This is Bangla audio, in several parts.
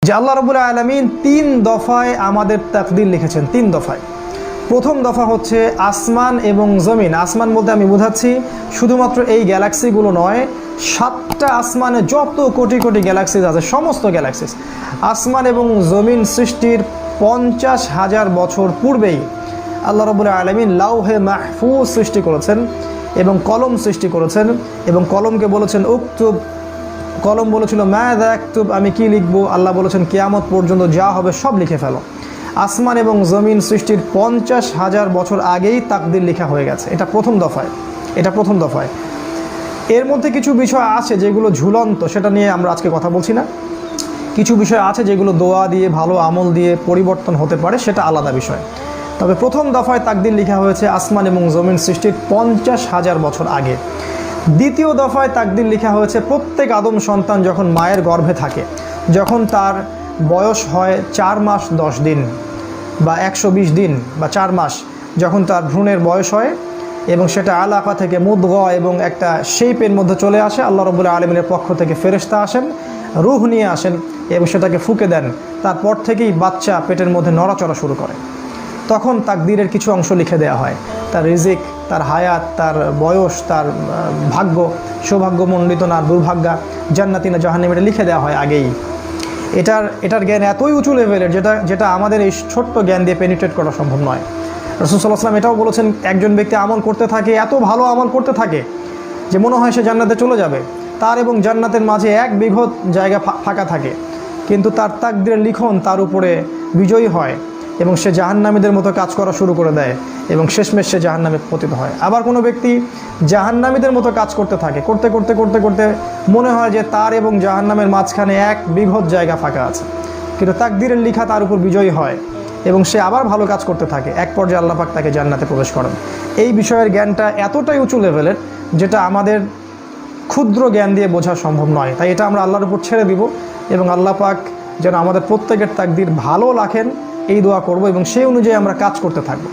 যে আল্লাহ রাব্বুল আলামিন 3 দফায় আমাদের তাকদীর লিখেছেন। 3 দফায়। প্রথম দফা হচ্ছে আসমান এবং জমিন। আসমান বলতে আমি বোঝাচ্ছি শুধুমাত্র এই গ্যালাক্সিগুলো নয়, 7টা আসমানে যত কোটি কোটি গ্যালাক্সিস আছে, সমস্ত গ্যালাক্সিস। আসমান এবং জমিন সৃষ্টির 50,000 বছর পূর্বেই আল্লাহ রাব্বুল আলামিন লাউহে মাহফুজ সৃষ্টি করেছেন এবং কলম সৃষ্টি করেছেন, এবং কলমকে বলেছেন উকতুব। কলম বলেছিল মাযা আকতুব, আমি কি লিখবো। আল্লাহ বলেছেন কিয়ামত পর্যন্ত যা হবে সব লিখে ফেলো। আসমান এবং জমিন সৃষ্টির 50,000 বছর আগেই তাকদীর লেখা হয়ে গেছে। এটা প্রথম দফায়। এর মধ্যে কিছু বিষয় আছে যেগুলো ঝুলন্ত, সেটা নিয়ে আমরা আজকে কথা বলছি না। কিছু বিষয় আছে যেগুলো দোয়া দিয়ে, ভালো আমল দিয়ে পরিবর্তন হতে পারে, সেটা আলাদা বিষয়। তবে প্রথম দফায় তাকদীর লেখা হয়েছে আসমান এবং জমিন সৃষ্টির 50,000 বছর আগে। দ্বিতীয় দফায় তাকদীর লেখা হয়েছে প্রত্যেক আদম সন্তান যখন মায়ের গর্ভে থাকে, যখন তার বয়স হয় 4 মাস 10 দিন বা 120 দিন বা 4 মাস, যখন তার ভ্রূণের বয়স হয় এবং সেটা আলাকা থেকে মুদগা এবং একটা শেপের মধ্যে চলে আসে, আল্লাহ রাব্বুল আলামিনের পক্ষ থেকে ফেরেশতা আসেন, রূহ নিয়ে আসেন এবং সেটাকে ফুঁকে দেন। তারপর থেকেই বাচ্চা পেটের মধ্যে নড়াচড়া শুরু করে। তখন তাকদীরের কিছু অংশ লিখে দেওয়া হয়, তার রিজিক, তার হায়াত, তার বয়স, তার ভাগ্য, সৌভাগ্যমণ্ডিত না দুর্ভাগ্যা, জান্নাতি না জাহান্নামী, এটা লিখে দেওয়া হয় আগেই। এটার জ্ঞান এতই উঁচু লেভেলের যেটা আমাদের এই ছোট্ট জ্ঞান দিয়ে পেনিট্রেট করা সম্ভব নয়। রাসূল সাল্লাল্লাহু আলাইহি ওয়াসাল্লাম এটাও বলেছেন, একজন ব্যক্তি আমল করতে থাকে, এত ভালো আমল করতে থাকে যে মনে হয় সে জান্নাতে চলে যাবে। তার এবং জান্নাতের মাঝে 1 বিঘত জায়গা ফাঁকা থাকে, কিন্তু তার তাকদীরের লিখন তার উপরে বিজয়ী হয় এবং সে জাহান্নামীদের মতো কাজ করা শুরু করে দেয় এবং শেষমেশ সে জাহান্নামে পতিত হয়। আবার কোনো ব্যক্তি জাহান্নামীদের মতো কাজ করতে থাকে, করতে করতে করতে করতে মনে হয় যে তার এবং জাহান্নামের মাঝখানে 1 বিঘত জায়গা ফাঁকা আছে, কিন্তু তাকদীরের লিখা তার উপর বিজয়ী হয় এবং সে আবার ভালো কাজ করতে থাকে। এক পর্যায়ে আল্লাহ পাক তাকে জান্নাতে প্রবেশ করেন। এই বিষয়ের জ্ঞানটা এতটাই উঁচু লেভেলের যেটা আমাদের ক্ষুদ্র জ্ঞান দিয়ে বোঝা সম্ভব নয়। তাই এটা আমরা আল্লাহর উপর ছেড়ে দিব এবং আল্লাহ পাক যেন আমাদের প্রত্যেকের তাকদীর ভালো রাখেন, এই দোয়া করব এবং সেই অনুযায়ী আমরা কাজ করতে থাকব।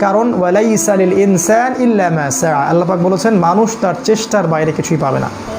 কারণ ওয়ালাইসা লিল ইনসান ইল্লা মা সা, আল্লাহ পাক বলেছেন মানুষ তার চেষ্টার বাইরে কিছুই পাবে না।